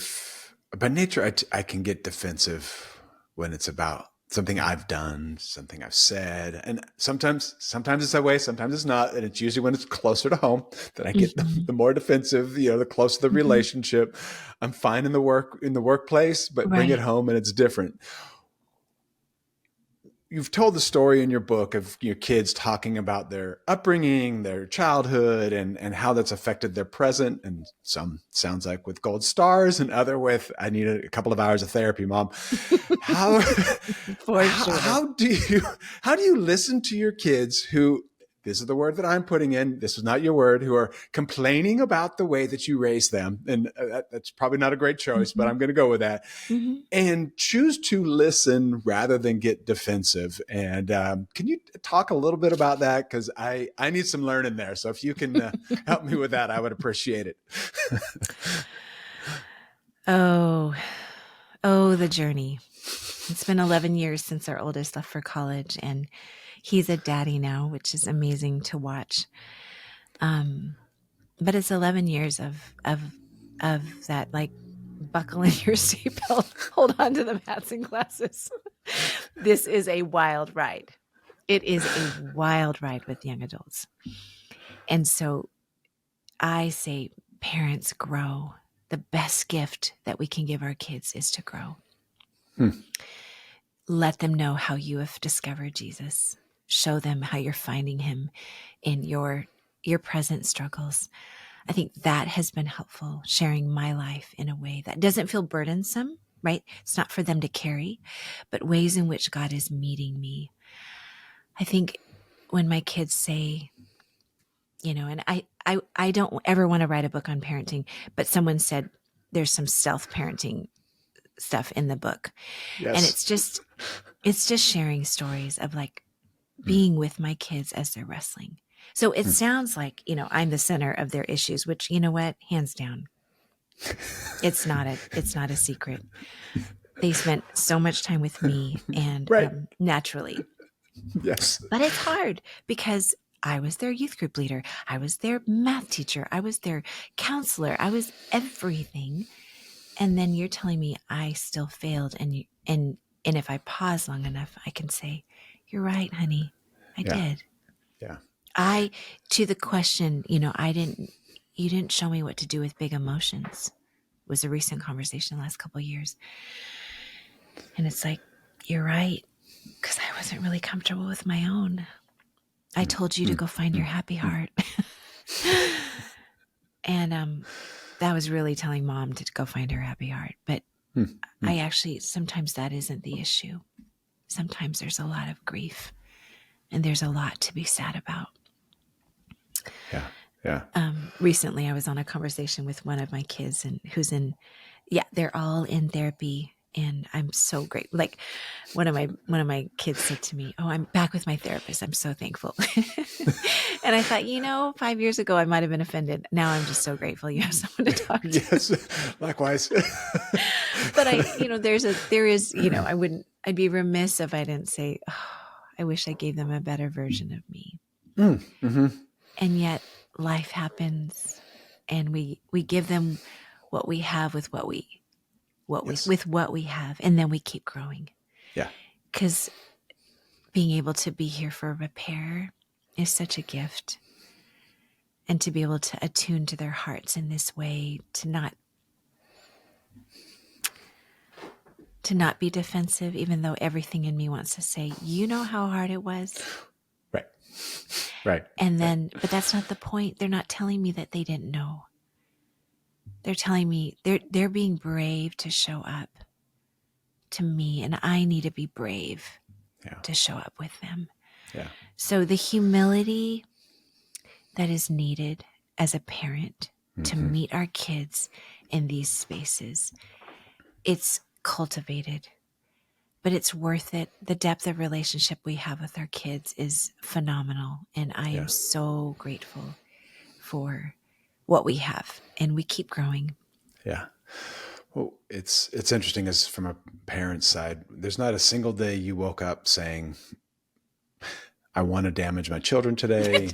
I can get defensive when it's about something I've done, something I've said. And sometimes it's that way, sometimes it's not. And it's usually when it's closer to home that I get the more defensive, the closer the relationship. I'm fine in the workplace, but bring it home and it's different. You've told the story in your book of your kids talking about their upbringing, their childhood, and how that's affected their present. And some sounds like with gold stars, and other with, I need a couple of hours of therapy, Mom. How do you listen to your kids who, this is the word that I'm putting in, this is not your word, who are complaining about the way that you raise them? And that's probably not a great choice, but I'm going to go with that. And choose to listen rather than get defensive. And can you talk a little bit about that? Because I need some learning there. So if you can help me with that, I would appreciate it. Oh, the journey. It's been 11 years since our oldest left for college, and he's a daddy now, which is amazing to watch. But it's 11 years of that, like, buckle in your seatbelt, hold on to the mats and glasses. This is a wild ride. It is a wild ride with young adults. And so I say, parents, grow. The best gift that we can give our kids is to grow. Let them know how you have discovered Jesus. Show them how you're finding him in your present struggles. I think that has been helpful, sharing my life in a way that doesn't feel burdensome, right? It's not for them to carry, but ways in which God is meeting me. I think when my kids say, and I don't ever want to write a book on parenting, but someone said there's some stealth parenting stuff in the book. Yes. And it's just sharing stories of, like, being with my kids as they're wrestling. So it sounds like, I'm the center of their issues, which, you know what, hands down, it's not a secret. They spent so much time with me, and naturally. Yes. But it's hard because I was their youth group leader. I was their math teacher. I was their counselor. I was everything. And then you're telling me I still failed. And if I pause long enough, I can say, you're right, honey. I did. Yeah. To the question, you didn't show me what to do with big emotions, was a recent conversation the last couple of years. And it's like, you're right. Because I wasn't really comfortable with my own. I told you to go find your happy heart. And that was really telling Mom to go find her happy heart. But I actually, sometimes that isn't the issue. Sometimes there's a lot of grief, and there's a lot to be sad about. Yeah. Recently I was on a conversation with one of my kids, and they're all in therapy. And I'm so grateful. Like, one of my kids said to me, "Oh, I'm back with my therapist. I'm so thankful." And I thought, 5 years ago I might have been offended. Now I'm just so grateful you have someone to talk to. Yes, likewise. But I'd be remiss if I didn't say, I wish I gave them a better version of me. And yet life happens, and we give them what we have with what we have, and then we keep growing. Yeah. Because being able to be here for repair is such a gift, and to be able to attune to their hearts in this way, to not be defensive, even though everything in me wants to say, how hard it was. Right. And then, but that's not the point. They're not telling me that they didn't know. They're telling me they're being brave to show up to me, and I need to be brave to show up with them. Yeah. So the humility that is needed as a parent to meet our kids in these spaces, it's cultivated, but it's worth it. The depth of relationship we have with our kids is phenomenal, and I am so grateful for what we have, and we keep growing. Yeah. Well, it's interesting, as from a parent's side, there's not a single day you woke up saying, I want to damage my children today.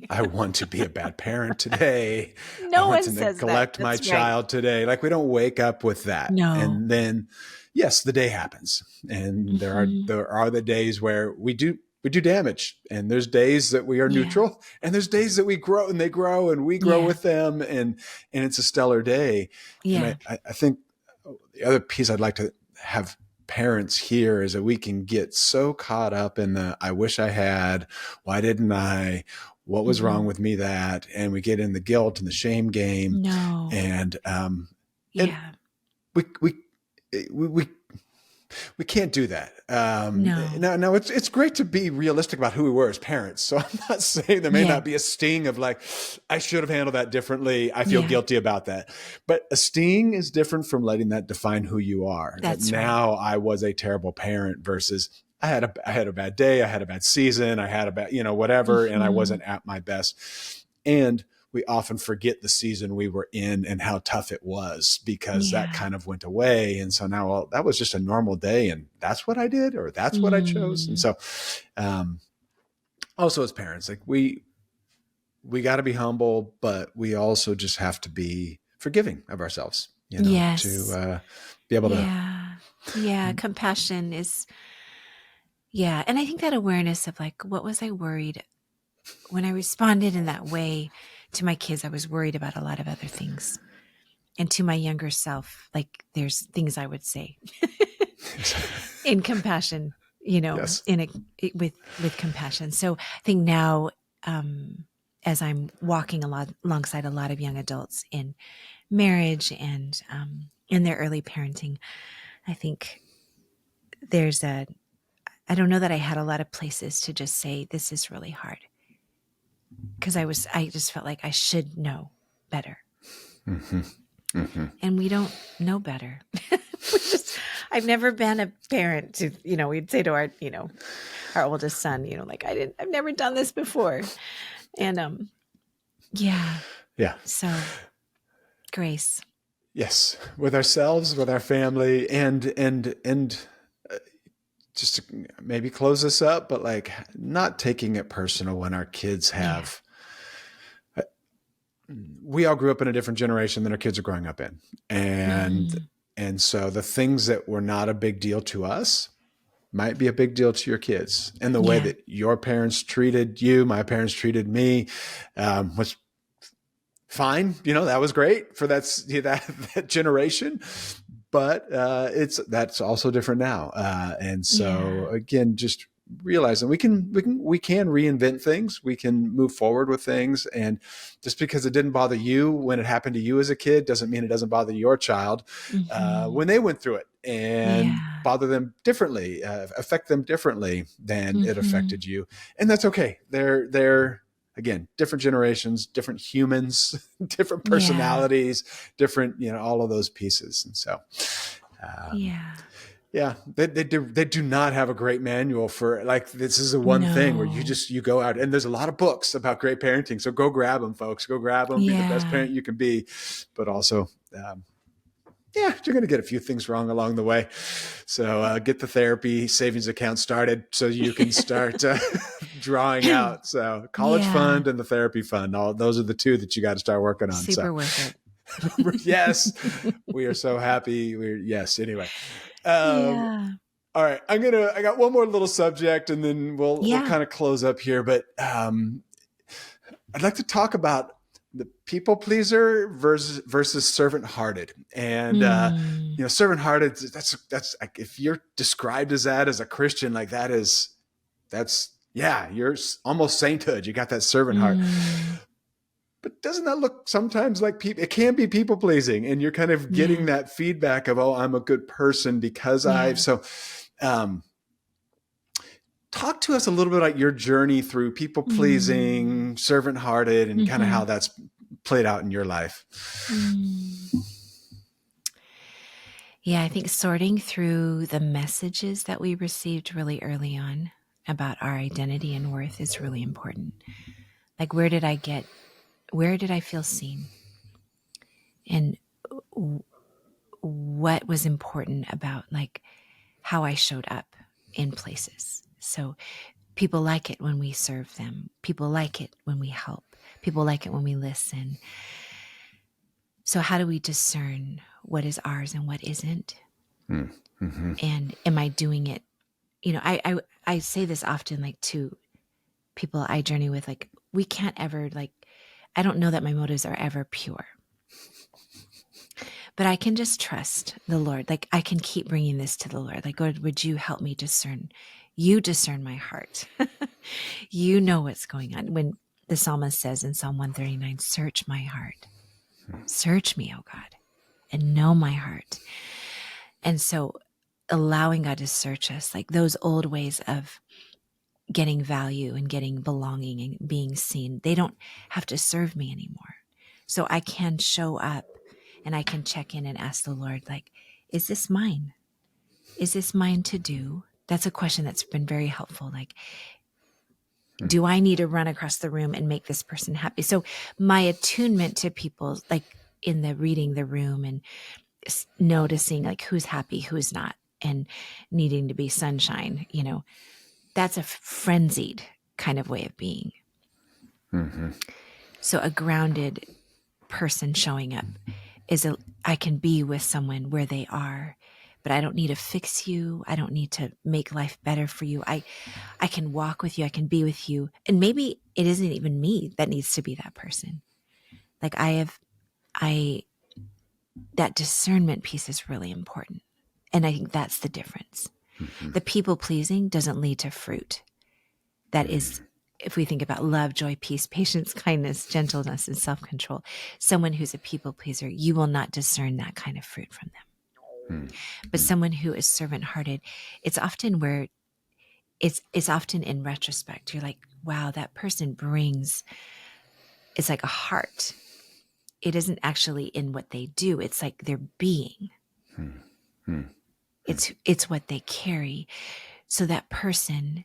I want to be a bad parent today. No I want one to says neglect that. my child today. Like, we don't wake up with that. No. And then yes, the day happens, and Mm-hmm. there are the days where we do damage, and there's days that we are Yeah. neutral, and there's days that we grow, and they grow, and we grow Yeah. with them, and it's a stellar day. And Yeah. I think the other piece I'd like to have parents hear is that we can get so caught up in the I wish I had, why didn't I, what was Mm-hmm. wrong with me, that, and we get in the guilt and the shame game, No. and and Yeah. we we we we can't do that. No. Now, it's great to be realistic about who we were as parents. So I'm not saying there may Yeah. not be a sting of like, I should have handled that differently. I feel Yeah. guilty about that. But a sting is different from letting that define who you are. That That's right. now I was a terrible parent versus I had a bad day. I had a bad season. I had a bad, whatever, and I Mm-hmm. wasn't at my best. And we often forget the season we were in and how tough it was because that Yeah. kind of went away. And so now, well, that was just a normal day and that's what I did, or that's what I chose. And Mm. so, also as parents, like we got to be humble, but we also just have to be forgiving of ourselves, Yes. to be able to. Yeah. Yeah. Compassion is, yeah. And I think that awareness of like, what was I worried when I responded in that way to my kids? I was worried about a lot of other things. And to my younger self, like there's things I would say in compassion, Yes. with compassion. So I think now, as I'm walking alongside a lot of young adults in marriage and in their early parenting, I think I don't know that I had a lot of places to just say, this is really hard. Because I just felt like I should know better. Mm-hmm. Mm-hmm. And we don't know better. I've never been a parent to, we'd say to our oldest son, like I've never done this before. And yeah. Yeah. So grace. Yes. With ourselves, with our family, and just to maybe close this up, but like not taking it personal when our kids have, we all grew up in a different generation than our kids are growing up in. And so the things that were not a big deal to us might be a big deal to your kids. And the way that your parents treated you, my parents treated me, was fine. That was great for that generation. But that's also different now. And so again, just realizing we can reinvent things. We can move forward with things. And just because it didn't bother you when it happened to you as a kid doesn't mean it doesn't bother your child when they went through it, and bother them differently, affect them differently than it affected you. And that's okay. They're again, different generations, different humans, different personalities, different, all of those pieces. And so, they do not have a great manual for like, this is the one thing where you go out, and there's a lot of books about great parenting. So go grab them, folks, go grab them, be the best parent you can be, but also, you're going to get a few things wrong along the way. So get the therapy savings account started so you can start drawing out. So college fund and the therapy fund, all those are the two that you got to start working on. Super worth it. Yes, we are so happy. Anyway. All right. I got one more little subject and then we'll kind of close up here, but I'd like to talk about the people pleaser versus servant-hearted. And, servant-hearted, that's like, if you're described as that as a Christian, like you're almost sainthood. You got that servant heart. But doesn't that look sometimes like it can be people pleasing, and you're kind of getting that feedback of, oh, I'm a good person because talk to us a little bit about your journey through people pleasing, servant-hearted, and kind of how that's played out in your life. Yeah, I think sorting through the messages that we received really early on about our identity and worth is really important. Like, where did I feel seen? And what was important about like how I showed up in places. So people like it when we serve them. People like it when we help. People like it when we listen. So how do we discern what is ours and what isn't? Mm-hmm. And am I doing it? You know, I say this often, like, to people I journey with, like, we can't ever, like, I don't know that my motives are ever pure, but I can just trust the Lord. Like, I can keep bringing this to the Lord. Like, Lord, would you help me discern? You discern my heart. You know what's going on. When the psalmist says in Psalm 139, search my heart, search me, oh God, and know my heart. And so allowing God to search us, like those old ways of getting value and getting belonging and being seen, they don't have to serve me anymore. So I can show up and I can check in and ask the Lord, like, is this mine? Is this mine to do? That's a question that's been very helpful. Like, do I need to run across the room and make this person happy? So my attunement to people, like in the reading the room and noticing like who's happy, who's not, and needing to be sunshine, you know, that's a frenzied kind of way of being. Mm-hmm. So a grounded person showing up is I can be with someone where they are, but I don't need to fix you. I don't need to make life better for you. I can walk with you. I can be with you. And maybe it isn't even me that needs to be that person. Like that discernment piece is really important. And I think that's the difference. Mm-hmm. The people pleasing doesn't lead to fruit. That is, if we think about love, joy, peace, patience, kindness, gentleness, and self-control, someone who's a people pleaser, you will not discern that kind of fruit from them. Mm-hmm. But someone who is servant-hearted, it's often where it's often in retrospect. You're like, wow, that person brings, it's like a heart. It isn't actually in what they do. It's like their being. Mm-hmm. It's what they carry. So that person,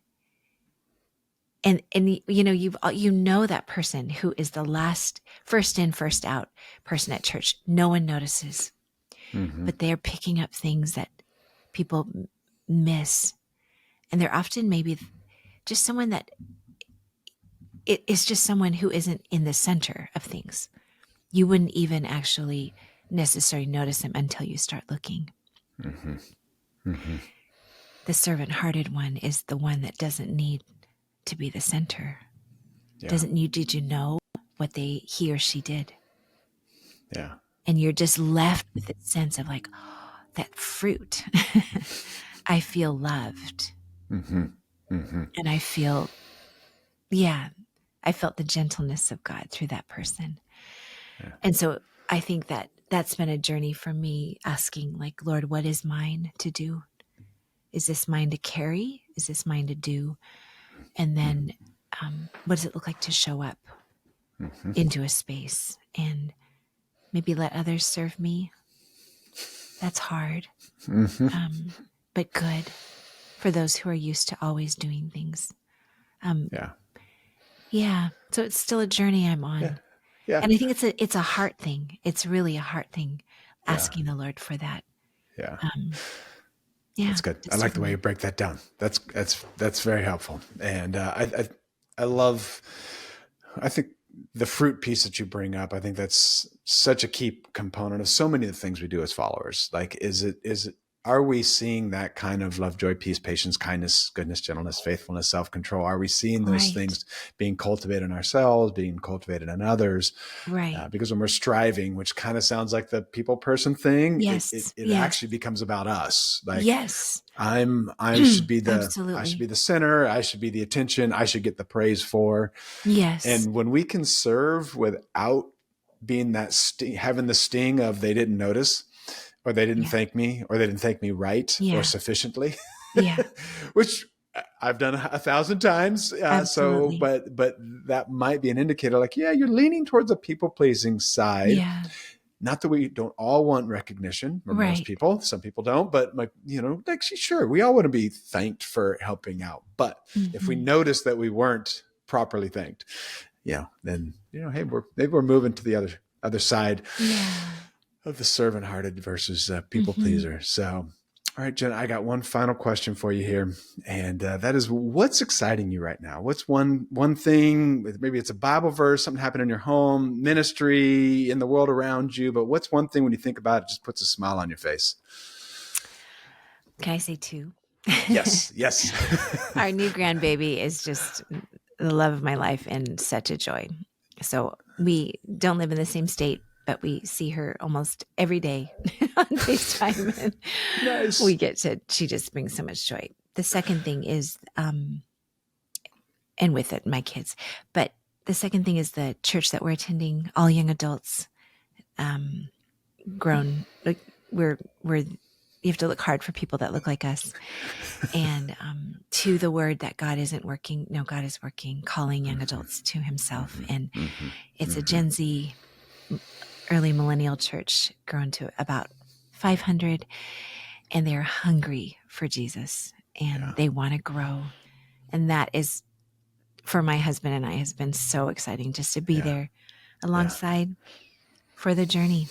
and you know, you know that person who is the last, first in, first out person at church. No one notices, Mm-hmm. but they're picking up things that people miss. And they're often maybe just someone that it is just someone who isn't in the center of things. You wouldn't even actually necessarily notice them until you start looking. Mm-hmm. Mm-hmm. The servant-hearted one is the one that doesn't need to be the center. Yeah. Did you know what he or she did? Yeah. And you're just left with that sense of like, oh, that fruit. I feel loved. Mm-hmm. Mm-hmm. And I felt the gentleness of God through that person. Yeah. And so I think that's been a journey for me, asking like, Lord, what is mine to do? Is this mine to carry? Is this mine to do? And then what does it look like to show up into a space and maybe let others serve me? That's hard, but good for those who are used to always doing things. Yeah. So it's still a journey I'm on. Yeah. Yeah. And I think it's a heart thing. It's really a heart thing, Yeah. asking the Lord for that. Yeah. Yeah. That's good. I like the way you break that down. That's very helpful. And I love, I think the fruit piece that you bring up, I think that's such a key component of so many of the things we do as followers. Like, are we seeing that kind of love, joy, peace, patience, kindness, goodness, gentleness, faithfulness, self-control? Are we seeing those things being cultivated in ourselves, being cultivated in others? Right. Because when we're striving, which kind of sounds like the people person thing, it actually becomes about us. Like, I should be the center. I should be the attention. I should get the praise for. Yes. And when we can serve without being that having the sting of they didn't notice, or they didn't thank me, or they didn't thank me right or sufficiently, which I've done 1,000 times. So, but that might be an indicator like, you're leaning towards a people pleasing side. Yeah. Not that we don't all want recognition, or most people, some people don't, but like, sure, we all want to be thanked for helping out. But if we notice that we weren't properly thanked, then, hey, we're moving to the other side of the servant-hearted versus people pleaser. So, all right, Jenn, I got one final question for you here. And that is, what's exciting you right now? What's one thing, maybe it's a Bible verse, something happened in your home, ministry, in the world around you, but what's one thing when you think about it, just puts a smile on your face? Can I say two? Yes, yes. Our new grandbaby is just the love of my life and such a joy. So we don't live in the same state, but we see her almost every day on FaceTime. And Nice. she just brings so much joy. The second thing is, and with it, my kids. But the second thing is the church that we're attending, all young adults, grown. Like we're you have to look hard for people that look like us. And to the word that God isn't working. No, God is working, calling young adults to himself. And it's a Gen Z, early millennial church grown to about 500. And they're hungry for Jesus and they want to grow. And that is, for my husband and I, has been so exciting just to be there alongside for the journey.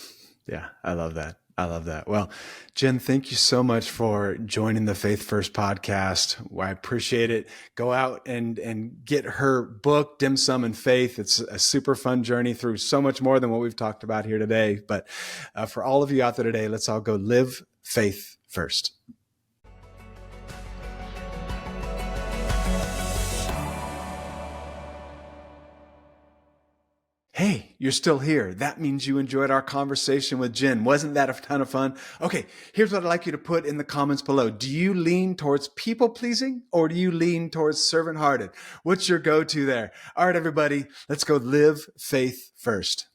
Yeah, I love that. I love that. Well, Jenn, thank you so much for joining the Faith First podcast. I appreciate it. Go out and get her book, Dim Sum and Faith. It's a super fun journey through so much more than what we've talked about here today. But for all of you out there today, let's all go live faith first. Hey, you're still here. That means you enjoyed our conversation with Jenn. Wasn't that a ton of fun? Okay, here's what I'd like you to put in the comments below. Do you lean towards people-pleasing or do you lean towards servant-hearted? What's your go-to there? All right, everybody, let's go live faith first.